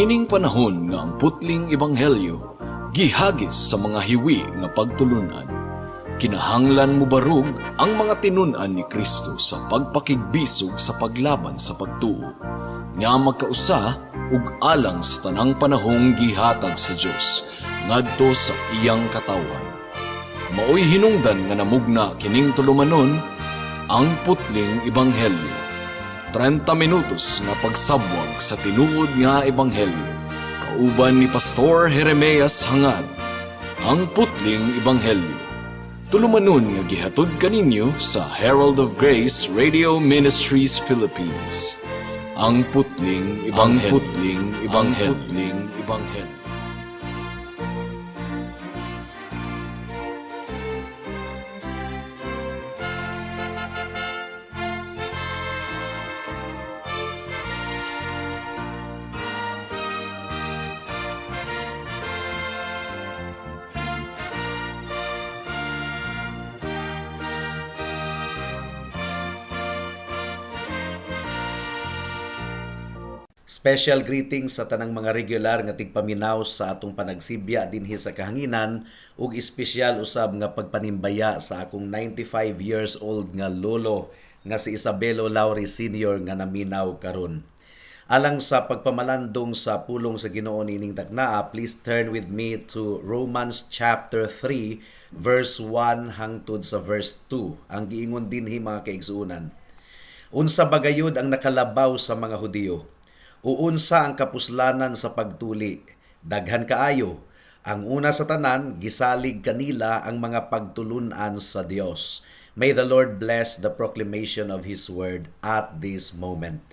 Niining panahon nga ang putling ebanghelyo gihagis sa mga hiwi nga pagtulunan. Kinahanglan mo barug ang mga tinun-an ni Kristo sa pagpakigbisog sa paglaban sa pagtuo, nga magkausa ug alang sa tanang panahong gihatag sa Dios ngadto sa iyang katawan. Maoy hinungdan nga namugna kining tulumanon ang putling ebanghelyo. 30 minutos nga pagsabwag sa tinuod nga ebanghelyo. Kauban ni Pastor Jeremias Hangad, ang putling ebanghelyo. Tulumanon nga gihatod kaninyo sa Herald of Grace Radio Ministries Philippines. Ang putling ebanghelyo. Special greetings sa tanang mga regular nga tigpaminaw sa atong panagsibya dinhi sa kahanginan ug espesyal usab nga pagpanimbaya sa akong 95 years old nga lolo nga si Isabelo Lauri Sr. nga naminaw karon. Alang sa pagpamalandong sa pulong sa Ginoo nining taknaa, please turn with me to Romans chapter 3 verse 1 hangtod sa verse 2. Ang giingon dinhi mga kaigsuonan. Unsa bagayod ang nakalabaw sa mga Hudiyo? Uunsa ang kapuslanan sa pagtuli? Daghan kaayo. Ang una sa tanan, gisalig kanila ang mga pagtulunan sa Dios. May the Lord bless the proclamation of His word at this moment.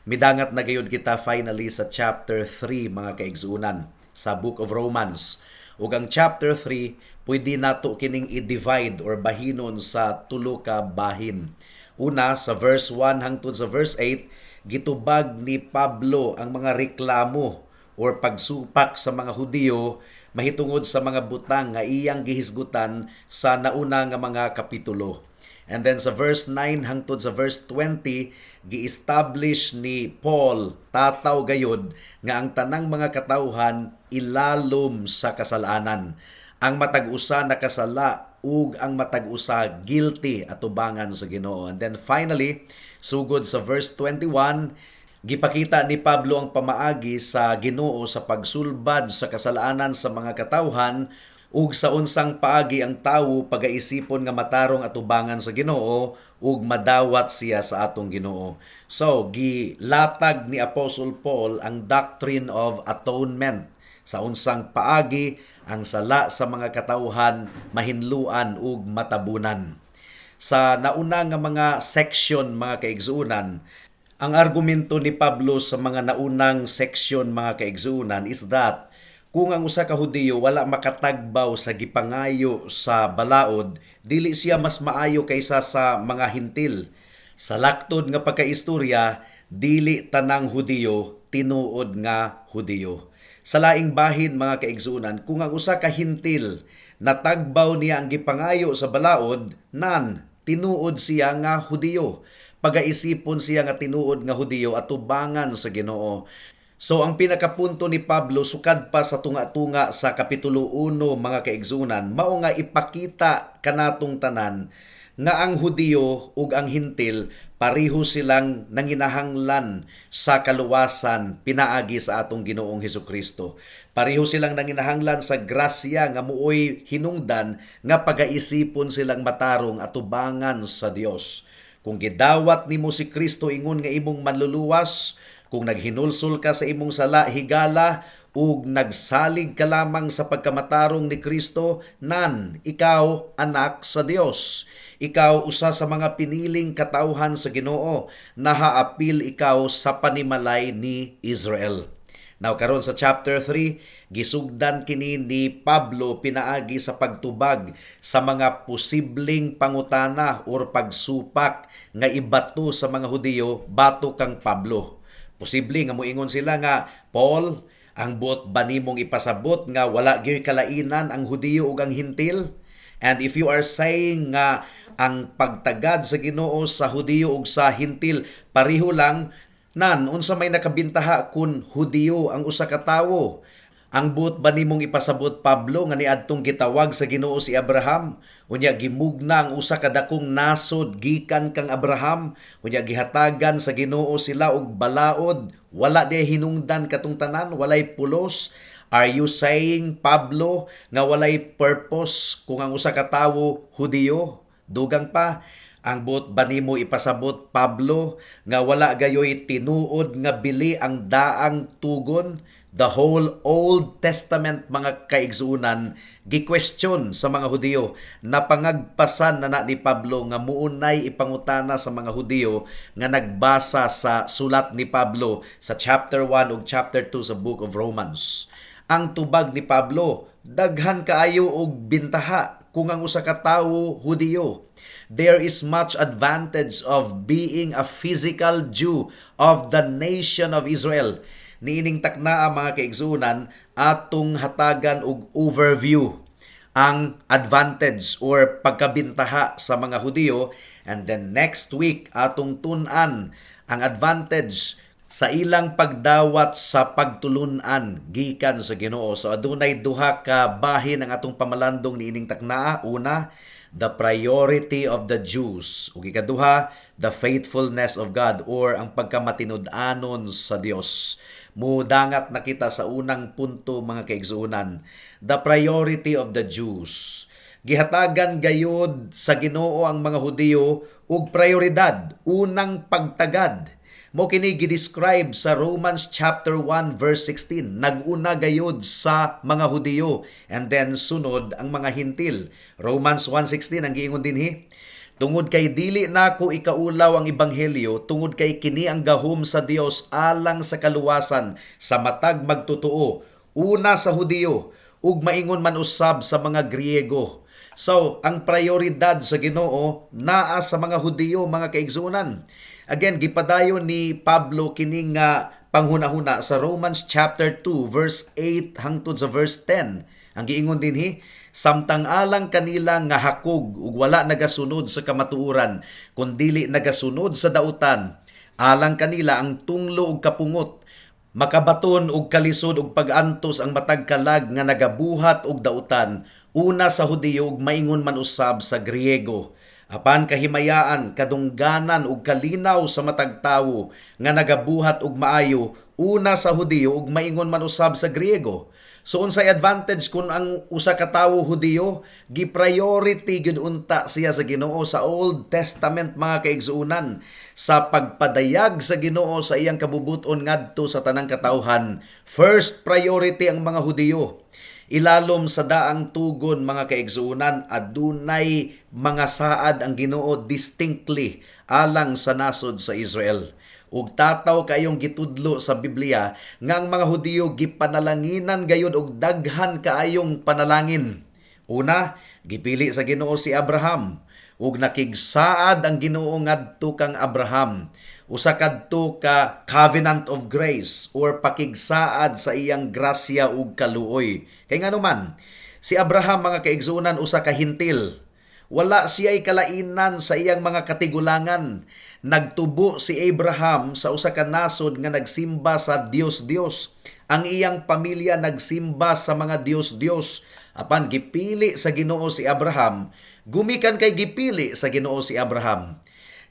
Midangat na gayud kita finally sa chapter 3 mga kaigsuonan sa Book of Romans. Ug ang chapter 3, pwede nato kining i-divide or bahinon sa tulo ka bahin. Una, sa verse 1 hangtod sa verse 8, gitubag ni Pablo ang mga reklamo or pagsupak sa mga Hudiyo mahitungod sa mga butang nga iyang gihisgutan sa nauna nga mga kapitulo. And then sa verse 9 hangtod sa verse 20, gi-establish ni Paul, tataw gayod, nga ang tanang mga katawhan ilalom sa kasalanan. Ang matag-usa nakasala ug ang matag-usa guilty atubangan sa Ginoo. And then finally, sugod sa verse 21, gipakita ni Pablo ang pamaagi sa Ginoo sa pagsulbad sa kasalanan sa mga katawhan ug sa unsang paagi ang tawo pagaisipon nga matarong atubangan sa Ginoo ug madawat siya sa atong Ginoo. So, gilatag ni Apostle Paul ang doctrine of atonement sa unsang paagi ang sala sa mga katawhan mahinluan ug matabunan. Sa nauna nga mga section mga kaigsuonan, ang argumento ni Pablo sa mga naunang section mga kaigsuonan is that kung ang usa ka Hudiyo wala makatagbaw sa gipangayo sa balaod, dili siya mas maayo kaysa sa mga Hintil. Sa laktod nga pagkaistorya, dili tanang Hudiyo tinuod nga Hudiyo. Sa laing bahin mga kaigsuonan, kung ang usa ka Hintil natagbaw niya ang gipangayo sa balaod, tinuod siya nga Hudiyo. Pagaisipon siya nga tinuod nga Hudiyo at tubangan sa Ginoo. So ang pinakapunto ni Pablo sukad pa sa tunga-tunga sa kapitulo 1 mga kaigsuonan, mao nga ipakita kanatong tanan nga ang Hudiyo ug ang Hintil pareho silang nanginahanglan sa kaluwasan pinaagi sa atong Ginoong Hesukristo. Pareho silang nanginahanglan sa grasya nga muoy hinungdan nga pagaisipon silang matarong atubangan sa Dios. Kung gidawat nimo si Kristo ingon nga imong manluluwas, kung naghinulsol ka sa imong sala higala ug nagsalig ka lamang sa pagkamatarong ni Kristo, ikaw anak sa Dios. Ikaw usa sa mga piniling katawhan sa Ginoo, nahaapil ikaw sa panimalay ni Israel. Now karon sa chapter 3, gisugdan kini ni Pablo pinaagi sa pagtubag sa mga posibleng pangutana or pagsupak nga ibato sa mga Hudiyo bato kang Pablo. Posible nga moingon sila nga, Paul, ang buot ba nimong ipasabot nga wala gyud kalainan ang Hudiyo ug ang Hintil? And if you are saying nga ang pagtagad sa Ginoo sa Hudiyo ug sa Hintil pareho lang, Nan, unsa may nakabintaha kun Hudiyo ang usa ka tawo? Ang buot ba nimong ipasabot, Pablo, nga niadtong gitawag sa Ginoo si Abraham? Unya gimugna ang usa ka dakong nasod gikan kang Abraham. Unya gihatagan sa Ginoo sila og balaod. Wala di hinungdan katong tanan, walay pulos. Are you saying, Pablo, nga walay purpose kung ang usa ka tawo Hudiyo? Dugang pa, ang buot ba nimo ipasabot, Pablo, nga wala gayoy tinuod nga bili ang daang tugon? The whole Old Testament, mga kaigsuunan, gi-question sa mga Hudiyo. Napangagpasan na ni Pablo nga muunay ipangutana sa mga Hudiyo nga nagbasa sa sulat ni Pablo sa chapter 1 ug chapter 2 sa Book of Romans. Ang tubag ni Pablo, daghan kaayo og bintaha kung ang usa ka tawo Hudiyo. There is much advantage of being a physical Jew of the nation of Israel. Niining taknaa, mga kaigsunan, atong hatagan og overview ang advantage or pagkabintaha sa mga Hudiyo, and then next week atong tun-an ang advantage sa ilang pagdawat sa pagtulunan gikan sa Ginoo. So adunay duha ka bahin ang atong pamalandong niining taknaa. Una, the priority of the Jews. Ug ikaduha, the faithfulness of God or ang pagkamatinud-anon sa Dios. Mudangat na kita sa unang punto, mga kaigsuunan. The priority of the Jews. Gihatagan gayud sa Ginoo ang mga Hudiyo ug prioridad, unang pagtagad. Mo kini gi-describe sa Romans chapter 1 verse 16. Naguna gayud sa mga Hudiyo and then sunod ang mga Hintil. Romans 1:16 ang giingon dinhi. Tungod kay dili nako ikaulaw ang ebanghelyo, tungod kay kini ang gahom sa Dios alang sa kaluwasan sa matag magtotoo, una sa Hudiyo ug maingon man usab sa mga Griego. So, ang prioridad sa Ginoo naa sa mga Hudiyo, mga kaigsunan. Again, gipadayon ni Pablo kining panghuna-huna sa Romans chapter 2 verse 8 hangtod sa verse 10. Ang giingon dinhi, samtang alang kanila nga hakog ug wala nagasunod sa kamatuoran, kundili nagasunod sa dautan, alang kanila ang tunglo ug kapungot, makabaton ug kalisod ug pag-antos ang matag kalag nga nagabuhat og dautan, una sa Hudiyo ug maingon man usab sa Griego. Apan kahimayaan, kadungganan ug kalinaw sa matag tawo nga nagabuhat og maayo, una sa Hudiyo ug maingon man usab sa Griego. So unsay advantage kung ang usa ka tawo Hudiyo, gi-priority gyud unta siya sa Ginoo sa Old Testament, mga kaigsuunan, sa pagpadayag sa Ginoo sa iyang kabubuton ngadto sa tanang katawhan. First priority ang mga Hudiyo. Ilalom sa daang tugon, mga kaigsuunan, adunay mga saad ang Ginoo distinctly alang sa nasod sa Israel. Ug tataw kayong gitudlo sa Biblia nga ang mga Hudiyo gipanalanginan gayud og daghan kaayong panalangin. Una, gipili sa Ginoo si Abraham ug nakigsaad ang Ginoo ngadto kang Abraham. Usa kadto ka covenant of grace or pakigsaad sa iyang grasya ug kaluoy. Kay nganuman, si Abraham, mga kaigsuunan, usa ka Hintil. Wala siya'y kalainan sa iyang mga katigulangan. Nagtubo si Abraham sa usa ka nasod nga nagsimba sa Dios-Dios. Ang iyang pamilya nagsimba sa mga Dios-Dios. Apan gipili sa Ginoo si Abraham, gumikan kay gipili sa Ginoo si Abraham.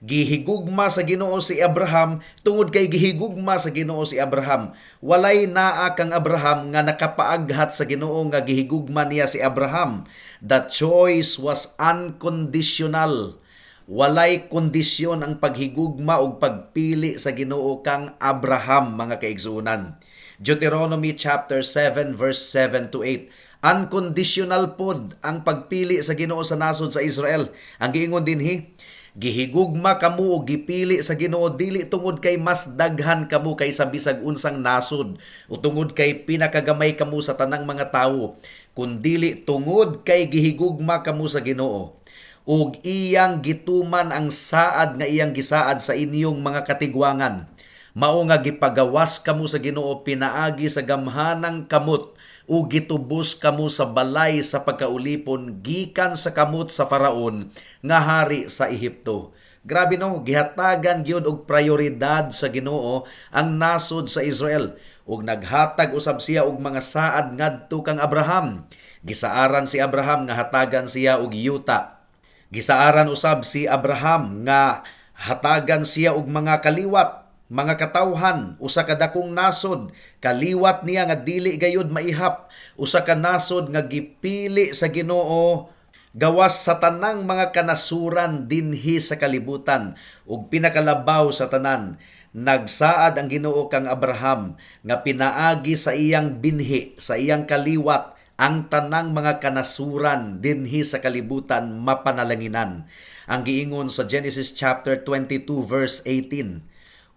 Gihigugma sa Ginoo si Abraham tungod kay gihigugma sa Ginoo si Abraham. Walay naa kang Abraham nga nakapaaghat sa Ginoo nga gihigugma niya si Abraham. The choice was unconditional. Walay kondisyon ang paghigugma o pagpili sa Ginoo kang Abraham, mga kaigsuunan. Deuteronomy chapter 7 verse 7 to 8. Unconditional pod ang pagpili sa Ginoo sa nasod sa Israel. Ang giingon dinhi, gihigugma kamo o gipili sa Ginoo dili tungod kay mas daghan kamo kaysa bisag unsang nasod o tungod kay pinakagamay kamo sa tanang mga tawo, kundili tungod kay gihigugma kamo sa Ginoo ug iyang gituman ang saad nga iyang gisaad sa inyong mga katigwangan. Mao nga gipagawas kamo sa Ginoo pinaagi sa gamhanang kamot ug gitubos kamo sa balay sa pagkaulipon gikan sa kamot sa Faraon nga hari sa Ehipto. Grabe no, gihatagan gyud og prioridad sa Ginoo ang nasod sa Israel ug naghatag usab siya og mga saad ngadto kang Abraham. Gisaaran si Abraham nga hatagan siya og yuta. Gisaaran usab si Abraham nga hatagan siya og mga kaliwat, mga katawhan, usa ka dakong nasod, kaliwat niya nga dili gayud maihap, usa ka nasod nga gipili sa Ginoo gawas sa tanang mga kanasuran dinhi sa kalibutan ug pinakalabaw sa tanan. Nagsaad ang Ginoo kang Abraham nga pinaagi sa iyang binhi, sa iyang kaliwat ang tanang mga kanasuran dinhi sa kalibutan mapanalanginan. Ang giingon sa Genesis chapter 22 verse 18,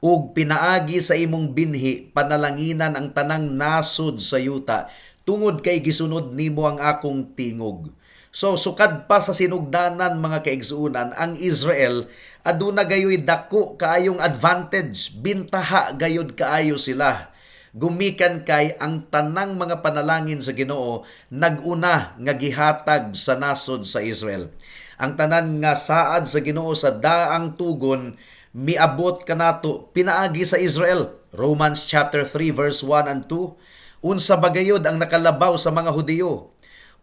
ug pinaagi sa imong binhi panalanginan ang tanang nasod sa yuta tungod kay gisunod nimo ang akong tingog. So sukad pa sa sinugdanan mga kaigsuunan, ang Israel aduna gayoy dako kaayong advantage, bintaha gayod kaayo sila. Gumikan kay ang tanang mga panalangin sa Ginoo naguna nga gihatag sa nasod sa Israel. Ang tanan nga saad sa Ginoo sa daang tugon miabot kanato pinaagi sa Israel. Romans chapter 3 verse 1 and 2. Unsa bagayod ang nakalabaw sa mga Hudiyo?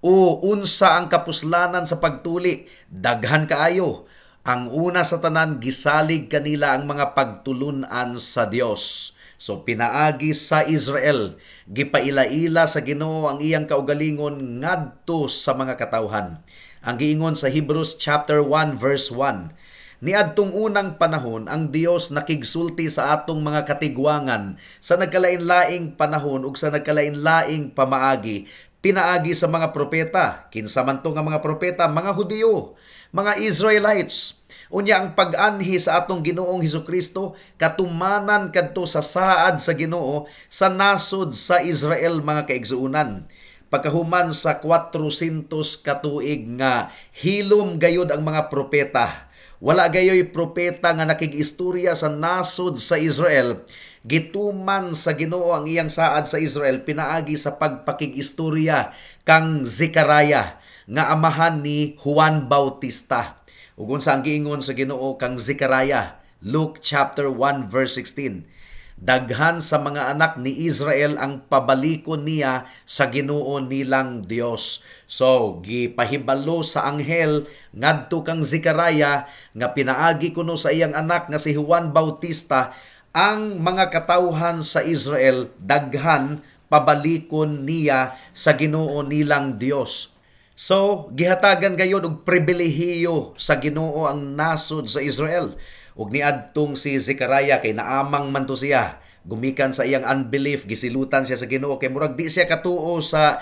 O unsa ang kapuslanan sa pagtuli? Daghan kaayo. Ang una sa tanan gisalig kanila ang mga pagtulunan sa Dios. So pinaagi sa Israel, gipaila-ila sa Ginoo ang iyang kaugalingon ngadto sa mga katawhan. Ang giingon sa Hebrews chapter 1 verse 1, niadtong unang panahon ang Dios nakigsulti sa atong mga katigwangan sa nagkalain-laing panahon ug sa nagkalain-laing pamaagi, pinaagi sa mga propeta. Kinsa man to nga mga propeta? Mga Hudiyo, mga Israelites. Unya ang pag-anhi sa atong Ginoong Hesukristo katumanan kadto sa saad sa Ginoo sa nasod sa Israel mga kaigsuunan. Pagkahuman sa 400 katuig nga hilom gayud ang mga propeta. Wala gayoy propeta nga nakig-istorya sa nasod sa Israel. Gituman sa Ginoo ang iyang saad sa Israel pinaagi sa pagpakig-istorya kang Zechariah nga amahan ni Juan Bautista. Ug unsa ang giingon sa Ginoo kang Zechariah? Luke chapter 1 verse 16. Daghan sa mga anak ni Israel ang pabalikon niya sa Ginoo nilang Dios. So, gipahibalo sa anghel ngadto kang Zechariah nga pinaagi kuno sa iyang anak nga si Juan Bautista ang mga katawhan sa Israel daghan pabalikon niya sa Ginoo nilang Dios. So, gihatagan gayud og pribilehiyo sa Ginoo ang nasod sa Israel. Ug niadtong si Zechariah kay naamang man to siya, gumikan sa iyang unbelief, gisilutan siya sa Ginoo kay murag di siya katuo sa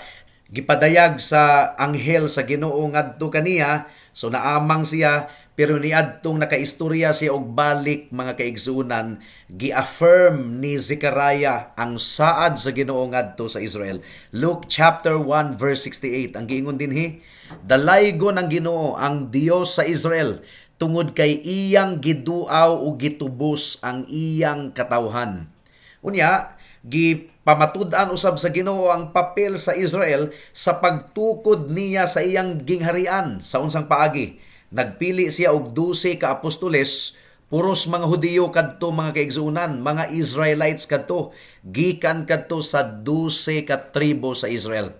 gipadayag sa anghel sa Ginoo ngadto kaniya. So naamang siya, pero niadtong nakaistorya siya og balik mga kaigsuunan, gi-affirm ni Zechariah ang saad sa Ginoo ngadto sa Israel. Luke chapter 1 verse 68 ang giingon dinhi, dalaygon ang Ginoo ang Dios sa Israel tungod kay iyang giduaw o gitubos ang iyang katawhan. Unya, gipamatud-an usab sa Ginoo ang papel sa Israel sa pagtukod niya sa iyang gingharian sa unsang paagi. Nagpili siya og 12 ka apostoles, puros mga Hudiyo kadto mga kaigsuunan, mga Israelites kadto, gikan kadto sa 12 ka tribo sa Israel.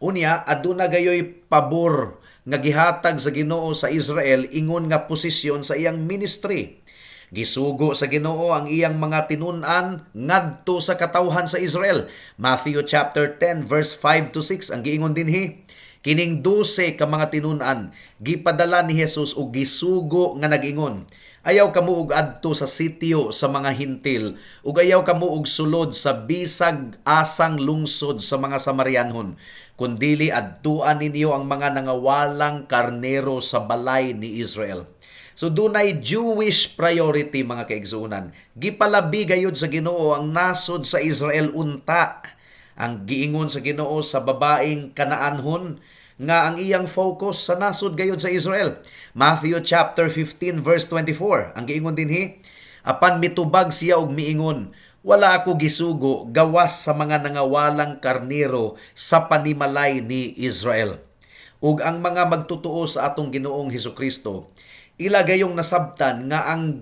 Unya, aduna gayoy pabor nga gihatag sa Ginoo sa Israel ingon nga posisyon sa iyang ministry. Gisugo sa Ginoo ang iyang mga tinun-an ngadto sa katawhan sa Israel. Matthew chapter 10 verse 5 to 6 ang giingon dinhi, kining 12 ka mga tinun-an gipadala ni Jesus og gisugo nga nag-ingon, ayaw kamo og adto sa sitio sa mga hintil ug ayaw kamo og sulod sa bisag asang lungsod sa mga Samarianhon, kundili adtuan ninyo ang mga nangawalang karnero sa balay ni Israel. So dunay Jewish priority mga kaigsuunan. Gipalabi gayud sa Ginoo ang nasod sa Israel unta. Ang giingon sa Ginoo sa babaeng Kanaanhon nga ang iyang focus sa nasod gayud sa Israel. Matthew chapter 15 verse 24. Ang giingon dinhi, apan mitubag siya og miingon, wala ako gisugo gawas sa mga nangawalang karnero sa panimalay ni Israel. Ug ang mga magtutuo sa atong Ginoong Hesukristo, ila gayong nasabtan nga ang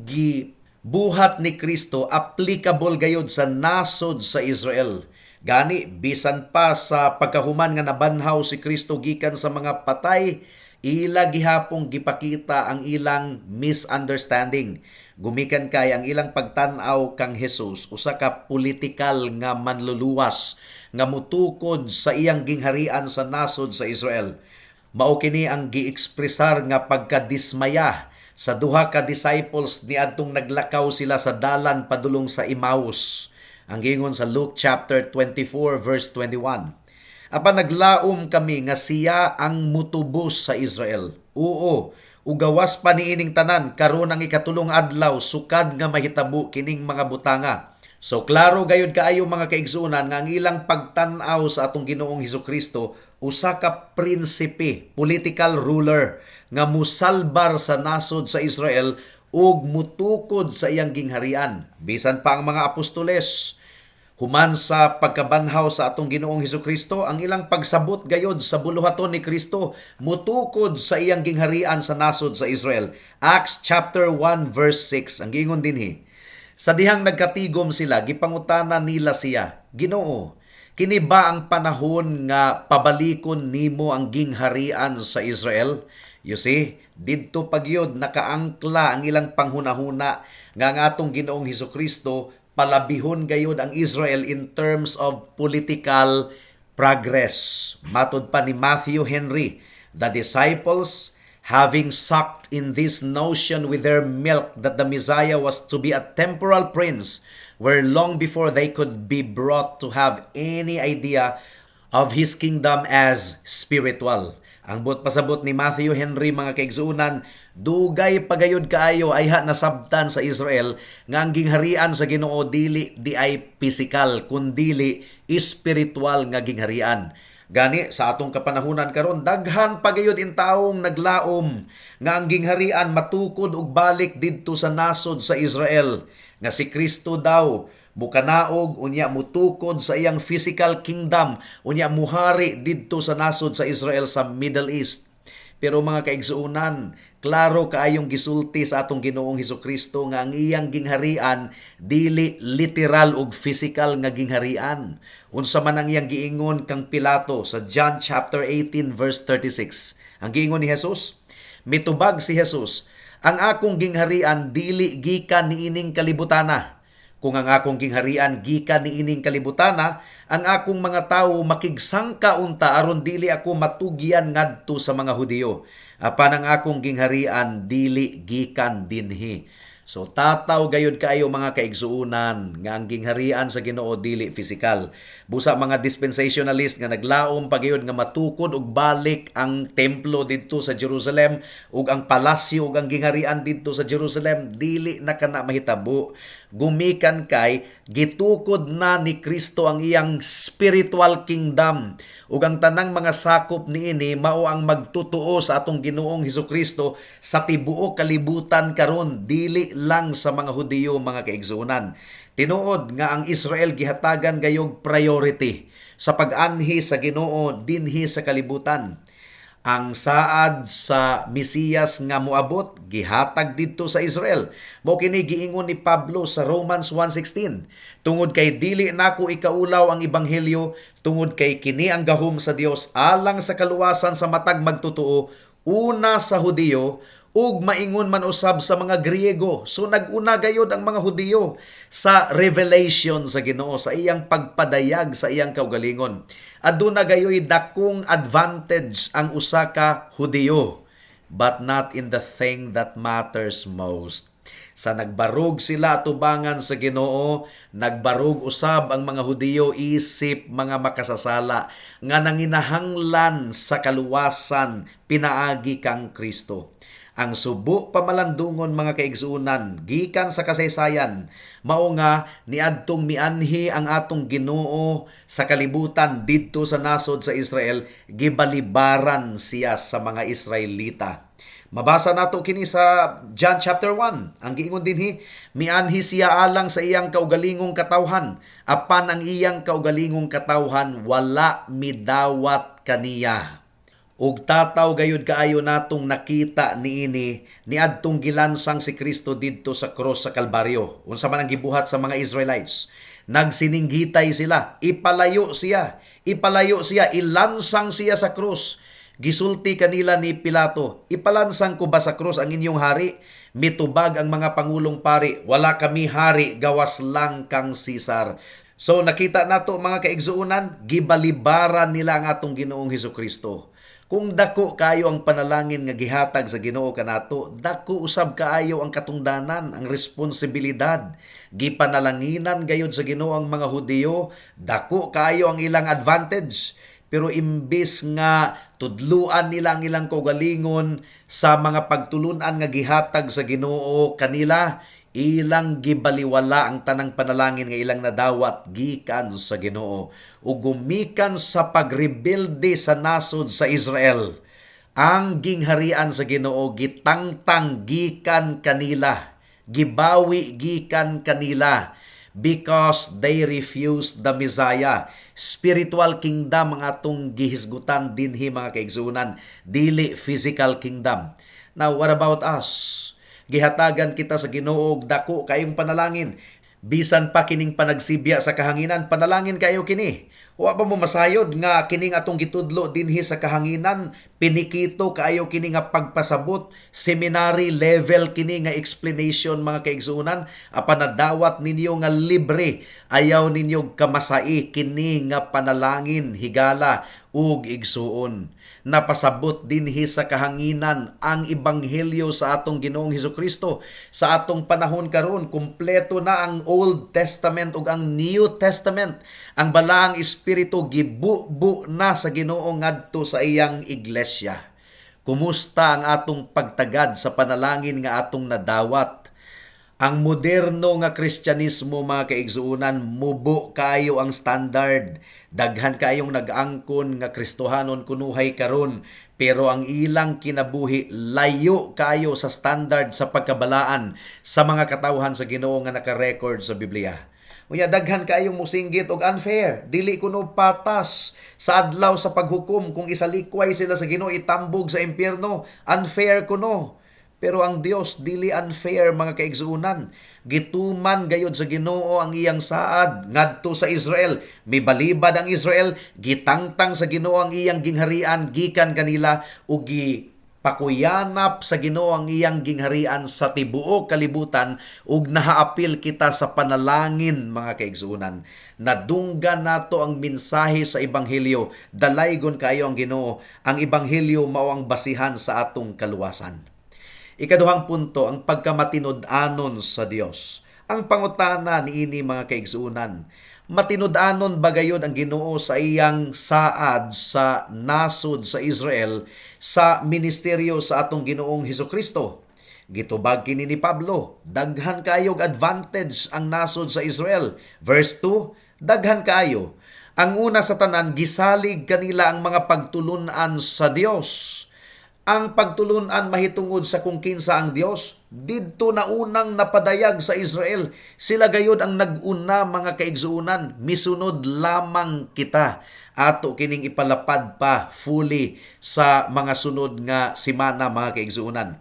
buhat ni Kristo applicable gayod sa nasod sa Israel. Gani, bisan pa sa pagkahuman nga nabanhaw si Kristo gikan sa mga patay, ila gihapong gipakita ang ilang misunderstanding. Gumikan kay ang ilang pagtan-aw kang Jesus usa ka politikal nga manluluwas nga mutukod sa iyang gingharian sa nasod sa Israel. Mao kini ang giekspresar nga pagkadismaya sa duha ka disciples niadtong naglakaw sila sa dalan padulong sa Emmaus. Ang gingon sa Luke chapter 24 verse 21. Apan naglaom kami nga siya ang mutubos sa Israel. Oo, ugawas pa niining tanan karon ang ikatulong adlaw sukad nga mahitabo kining mga butanga. So klaro gayud kaayo mga kaigsuonan nga ang ilang pagtan-aw sa atong Ginoong Hesukristo usa ka prinsipe, political ruler nga musalbar sa nasod sa Israel ug mutukod sa iyang gingharian. Bisan pa ang mga apostoles human sa pagkabanhaw sa atong Ginoong Hesukristo, ang ilang pagsabot gayod sa buluhaton ni Kristo mutukod sa iyang gingharian sa nasod sa Israel. Acts chapter 1 verse 6 ang gingon dinhi. Sa dihang nagkatigom sila, gipangutana nila siya, Ginoo, kini ba ang panahon nga pabalikon nimo ang gingharian sa Israel? You see, didto pagyod nakaangkla ang ilang panghunahuna nga ang atong Ginoong Hesukristo palabihon gayod ang Israel in terms of political progress. Matod pa ni Matthew Henry, the disciples having sucked in this notion with their milk that the Messiah was to be a temporal prince, were long before they could be brought to have any idea of his kingdom as spiritual. Ang pasabot ni Matthew Henry mga kaigsuunan, dugay pagayod kaayo ay nasabtan sa Israel nga ang gingharian sa Ginoo dili di ay physical kundili espiritual nga gingharian. Gani sa atong kapanahunan karon daghan pagayod in taong naglaom nga ang gingharian matukod og balik didto sa nasod sa Israel nga si Kristo daw mukanaog unya mutukod sa iyang physical kingdom unya muhari didto sa nasod sa Israel sa Middle East. Pero mga kaigsuunan, klaro kaayong gisulti sa atong Ginoong Hesukristo nga ang iyang gingharian dili literal ug physical nga gingharian. Unsa man ang iyang giingon kang Pilato sa John chapter 18 verse 36. Ang giingon ni Jesus, mitubag si Jesus, ang akong gingharian dili gikan niining kalibutana. Kung ang akong gingharian gikan niining kalibutana, ang akong mga tawo makigsangka unta aron dili ako matugyan ngadto sa mga Hudiyo. Apan ang akong gingharian dili gikan dinhi. So tataw gayud kaayo mga kaigsuunan nga ang gingharian sa Ginoo dili physical. Busa mga dispensationalist nga naglaom pagayod nga matukod og balik ang templo didto sa Jerusalem ug ang palasyo ug ang gingharian didto sa Jerusalem dili na kana mahitabo. Gumikan kay gitukod na ni Kristo ang iyang spiritual kingdom ug ang tanang mga sakop niini mao ang magtutuo sa atong Ginoong Hesukristo sa tibuok kalibutan karon dili lang sa mga Hudiyo mga kaigsuonan. Tinuod nga ang Israel gihatagan gayog priority sa pag-anhi sa Ginoo dinhi sa kalibutan. Ang saad sa Mesiyas nga moabot gihatag didto sa Israel. Mao kini giingon ni Pablo sa Romans 1:16. Tungod kay dili nako ikaulaw ang ebanghelyo, tungod kay kini ang gahom sa Dios alang sa kaluwasan sa matag magtotoo, una sa Hudiyo ug maingon man usab sa mga Griego. So naguna gayod ang mga Hudiyo sa revelation sa Ginoo, sa iyang pagpadayag sa iyang kaugalingon. Aduna gayoy dakong advantage ang usa ka Hudiyo, but not in the thing that matters most. Sa nagbarog sila atubangan sa Ginoo, nagbarog usab ang mga Hudiyo isip mga makasasala nga nanginahanglan sa kaluwasan pinaagi kang Kristo. Ang subo pamalandungon mga kaigsuunan gikan sa kasaysayan mao nga niadtong mianhi ang atong Ginoo sa kalibutan didto sa nasod sa Israel, gibalibaran siya sa mga Israelita. Mabasa nato kini sa John chapter 1. Ang giingon dinhi, mianhi siya alang sa iyang kaugalingong katawhan, apan ang iyang kaugalingong katawhan wala midawat kaniya. ug tataw gayud kaayo natong nakita niini niadtong gilansang si Kristo didto sa cross sa Kalbaryo. Unsa man ang gibuhat sa mga Israelites? Nagsininggitay sila, ipalayo siya, ilansang siya sa krus. Gisulti kanila ni Pilato, ipalansang ko ba sa krus ang inyong hari? Mitubag ang mga pangulong pari, wala kami hari, gawas lang kang Sisar. So nakita nato mga kaigsuunan, gibalibaran nila ang atong Ginoong Hesukristo. Kung dako kayo ang panalangin nga gihatag sa Ginoo kanato, dako usab kaayo ang katungdanan, ang responsibilidad. Gipanalanginan gayud sa Ginoo ang mga Hudiyo, dako kaayo ang ilang advantage. Pero imbis nga tudluan nila ang ilang kaugalingon sa mga pagtulunan nga gihatag sa Ginoo kanila, ilang gibaliwala ang tanang panalangin nga ilang nadawat gikan sa Ginoo ug gumikan sa pagrebelde sa nasod sa Israel. Ang gingharian sa Ginoo gitangtang gikan kanila, gibawi gikan kanila because they refused the Messiah. Spiritual kingdom ang atong gihisgutan dinhi mga kaigsunan, dili physical kingdom. Now what about us? Gihatagan kita sa Ginoo og dako kayong panalangin. Bisan pa kining panagsibya sa kahanginan, panalangin kayo kini. Wa ba mo masayod nga kining atong gitudlo dinhi sa kahanginan, pinikito kayo kini nga pagpasabot, seminary level kini nga explanation mga kaigsuunan, apan nadawat ninyo nga libre, ayaw ninyo kamasai kini nga panalangin, higala ug igsuon. Napasabot dinhi sa kahanginan ang ebanghelyo sa atong Ginoong Hesukristo. Sa atong panahon karon, kumpleto na ang Old Testament ug ang New Testament. Ang balaang espiritu gibu-bu na sa Ginoo ngadto sa iyang iglesia. Kumusta ang atong pagtagad sa panalangin nga atong nadawat? Ang moderno nga Kristyanismo mga kaigsuunan, mubo kayo ang standard. Daghan kayong nag-angkon nga Kristohanon kunuhay karon, pero ang ilang kinabuhi layo kayo sa standard sa pagkabalaan sa mga katawhan sa Ginoo nga naka-record sa Biblia. Unya daghan kayong musinggit og unfair, dili kuno patas sa adlaw sa paghukom kung isalikway sila sa Ginoo itambog sa impyerno, unfair kuno. Pero ang Dios dili unfair mga kaigsuunan. Gituman gayud sa Ginoo ang iyang saad ngadto sa Israel. Mibalibad ang Israel, gitangtang sa Ginoo ang iyang gingharian gikan kanila ug gipakuyanap sa Ginoo ang iyang gingharian sa tibuok kalibutan ug nahaapil kita sa panalangin mga kaigsuunan. Nadunggan nato ang mensahe sa ebanghelyo. Dalaygon kayo ang Ginoo. Ang ebanghelyo mao ang basihan sa atong kaluwasan. Ikaduhang punto, ang pagkamatinud-anon sa Dios. Ang pangutana niini mga kaigsuunan, matinud-anon ba gayud ang Ginoo sa iyang saad sa nasod sa Israel sa ministeryo sa atong Ginoong Hesukristo? Gitubag kini ni Pablo, daghan kayog advantage ang nasod sa Israel. Verse 2, daghan kayo. Ang una sa tanan, gisalig kanila ang mga pagtulunan sa Dios. Ang pagtulunan mahitungod sa kung kinsa ang Dios, didto na unang napadayag sa Israel. Sila gayud ang nag-una mga kaigsuunan, misunod lamang kita. Ato kining ipalapad pa fully sa mga sunod nga simana mga kaigsuunan.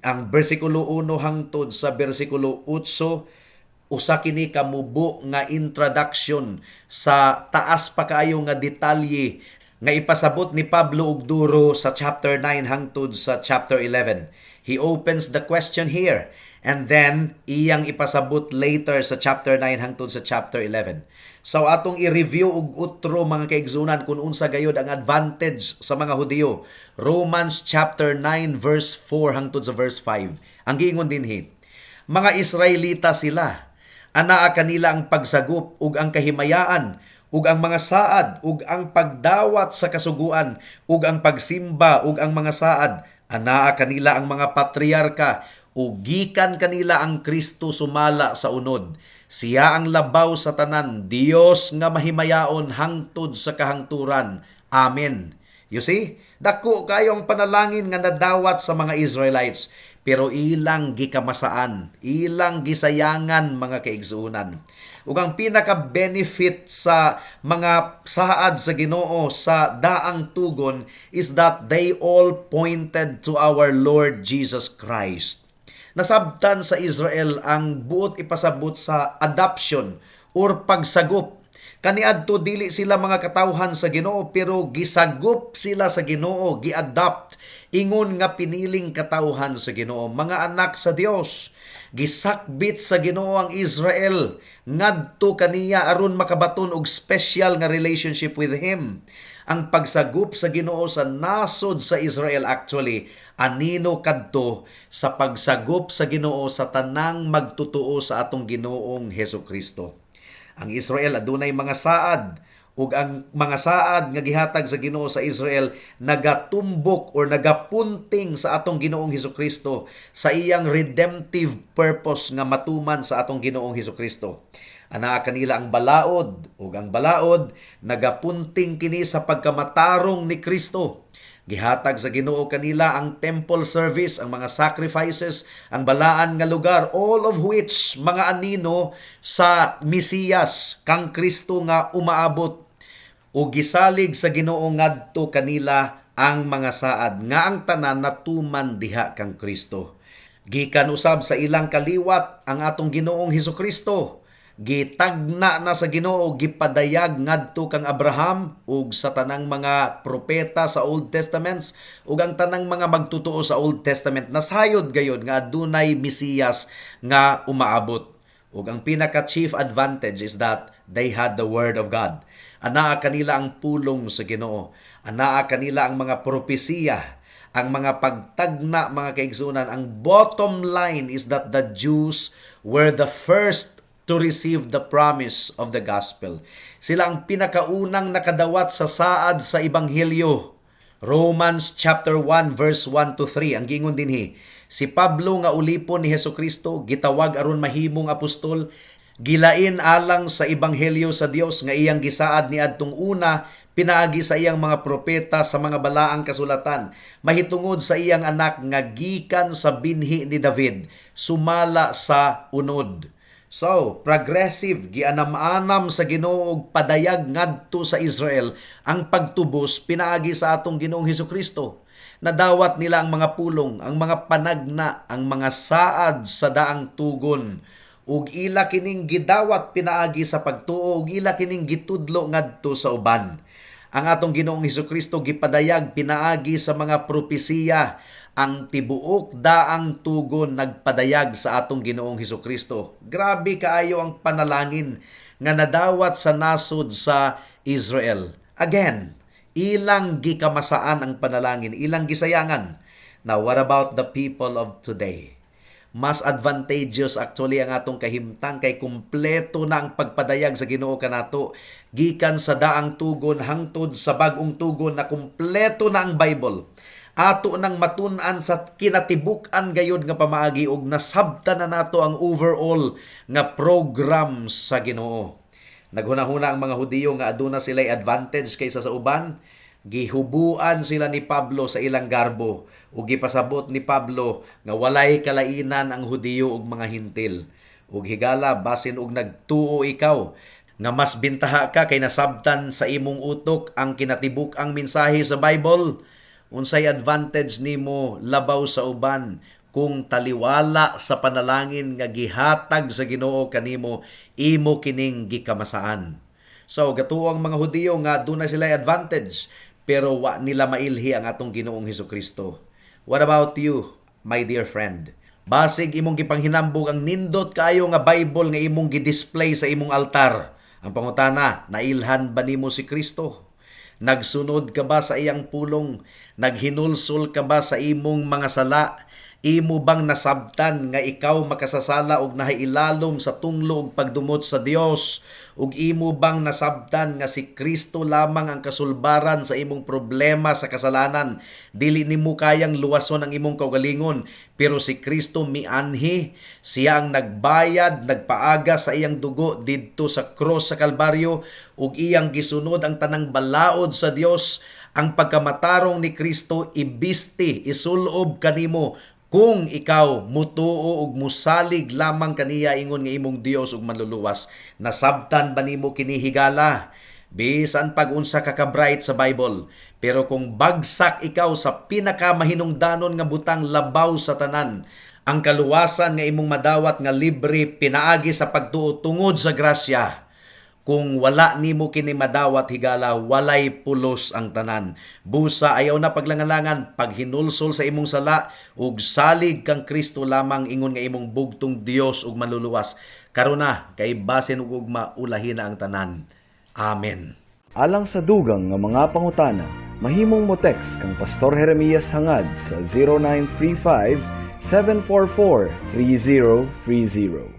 Ang bersikulo 1 hangtod sa bersikulo 8, usa kini kamubo nga introduction sa taas pa kaayo nga detalye nga ipasabot ni Pablo og duro sa chapter 9 hangtod sa chapter 11. He opens the question here and then iyang ipasabot later sa chapter 9 hangtod sa chapter 11. So atong i-review og utro mga kaigsunan kung unsa gayud ang advantage sa mga Hudiyo. Romans chapter 9 verse 4 hangtod sa verse 5. Ang giingon dinhi, mga Israelita sila, anaa kanila ang pagsagop ug ang kahimayaan ug ang mga saad, ug ang pagdawat sa kasuguan, ug ang pagsimba, ug ang mga saad, anaa kanila ang mga patriarka, ug gikan kanila ang Kristo sumala sa unod. Siya ang labaw sa tanan, Dios nga mahimayaon hangtod sa kahangturan. Amen. You see? Dako kayo ang panalangin nga nadawat sa mga Israelites. pero ilang gikamasaan, ilang gisayangan mga kaigsuonan. Ug ang pinaka-benefit sa mga saad sa Ginoo sa daang tugon is that they all pointed to our Lord Jesus Christ. Nasabtan sa Israel ang buot ipasabot sa adoption or pagsagop. Kaniadto dili sila mga katawhan sa Ginoo pero gisagop sila sa Ginoo, gi-adopt ingon nga piniling katawhan sa Ginoo, mga anak sa Dios. Gisakbit sa Ginoo ang Israel ngadto kaniya aron makabaton og special nga relationship with him. Ang pagsagop sa Ginoo sa nasod sa Israel actually anino kadto sa pagsagop sa Ginoo sa tanang magtutuo sa atong Ginoong Hesukristo. Ang Israel adunay mga saad ug ang mga saad nga gihatag sa Ginoo sa Israel nagatumbok or nagapunting sa atong Ginoong Hesukristo sa iyang redemptive purpose nga matuman sa atong Ginoong Hesukristo. Anaa kanila ang balaod ug ang balaod nagapunting kini sa pagkamatarong ni Kristo. Gihatag sa Ginoo kanila ang temple service, ang mga sacrifices, ang balaan nga lugar, all of which mga anino sa Mesiyas kang Kristo nga umaabot. O gisalig sa Ginoo ngadto kanila ang mga saad nga ang tanan natuman diha kang Kristo. Gikan usab sa ilang kaliwat ang atong Ginoong Hesukristo. Gitagna na sa Ginoo, gipadayag ngadto kang Abraham ug sa tanang mga propeta sa Old Testaments ug ang tanang mga magtutuo sa Old Testament nasayod gayud nga adunay Mesiyas nga umaabot. Ug ang pinaka-chief advantage is that they had the Word of God. Anaa kanila ang pulong sa Ginoo. Anaa kanila ang mga propesiya, ang mga pagtagna, mga kaigsunan. Ang bottom line is that the Jews were the first to receive the promise of the gospel. Sila ang pinakaunang nakadawat sa saad sa Ebanghelyo. Romans chapter 1 verse 1 to 3 ang gingon dinhi. Si Pablo nga ulipon ni Hesukristo gitawag aron mahimong apostol, gilain alang sa Ebanghelyo sa Dios nga iyang gisaad niadtong una pinaagi sa iyang mga propeta sa mga balaang kasulatan, mahitungod sa iyang anak nga gikan sa binhi ni David, sumala sa unod. So, progressive, gianam-anam sa Ginoo og padayag ngadto sa Israel ang pagtubos pinaagi sa atong Ginoong Hesukristo. Nadawat nila ang mga pulong, ang mga panagna, ang mga saad sa daang tugon. Ug ila kining gidawat pinaagi sa pagtuo, ug ila kining gitudlo ngadto sa uban. Ang atong Ginoong Hesukristo gipadayag pinaagi sa mga propesiya. Ang tibuok daang tugon nagpadayag sa atong Ginoong Hesukristo. Grabe kaayo ang panalangin nga nadawat sa nasod sa Israel. Again, ilang gikamasaan ang panalangin, ilang gisayangan. Now, what about the people of today? Mas advantageous actually ang atong kahimtang kay kumpleto na ang pagpadayag sa Ginoo kanato gikan sa daang tugon hangtod sa bag-ong tugon na kumpleto na ang Bible. Ato nang matun-an sa kinatibuk-an gayud nga pamaagi ug nasabtan na nato ang overall nga program sa Ginoo. Naghunahuna ang mga Hudiyo nga aduna sila'y advantage kaysa sa uban. Gihubuan sila ni Pablo sa ilang garbo ug gipasabot ni Pablo nga walay kalainan ang Hudiyo ug mga Hintil. Ug higala basin ug nagtuo ikaw nga mas bintaha ka kay nasabtan sa imong utok ang kinatibuk-ang mensahe sa Bible. Unsay advantage nimo labaw sa uban kung taliwala sa panalangin nga gihatag sa Ginoo kanimo, imo kining gikamasaan. So gatuo ang mga Hudiyo nga dunay sila advantage pero wa nila mailhi ang atong Ginoong Hesukristo. What about you, my dear friend? Basig imong gipanghinambog ang nindot kaayo nga Bible nga imong gidisplay sa imong altar. Ang pangutana, nailhan ba nimo si Kristo? Nagsunod ka ba sa iyang pulong? Naghinulsol ka ba sa imong mga sala? Imo bang nasabtan nga ikaw makasasala og nahailalom sa tunglo ug pagdumot sa Dios? Ug imo bang nasabtan nga si Kristo lamang ang kasulbaran sa imong problema sa kasalanan? Dili nimo kayang luwason ang imong kaugalingon, pero si Kristo mianhi, siya ang nagbayad, nagpaaga sa iyang dugo didto sa cross sa Kalbaryo ug iyang gisunod ang tanang balaod sa Dios. Ang pagkamatarong ni Kristo ibisti, isulob kanimo Kung ikaw mutuo ug musalig lamang kaniya ingon nga imong Dios ug manluluwas, nasabtan ba nimo kini higala? Bisan pag-unsa ka ka-bright sa Bible, pero kung bagsak ikaw sa pinakamahinungdanon nga butang labaw sa tanan, ang kaluwasan nga imong madawat nga libre pinaagi sa pagtuo tungod sa grasya. Kung wala nimo kini madawat higala, walay pulos ang tanan. Busa ayaw na paglangalangan, paghinulsol sa imong sala ug salig kang Kristo lamang ingon nga imong bugtong Dios ug manluluwas. Karon na kay basin ug ugma ulahin na ang tanan. Amen. Alang sa dugang nga mga pangutana, mahimong mo text kang Pastor Jeremias Hangad sa 0935 744 3030.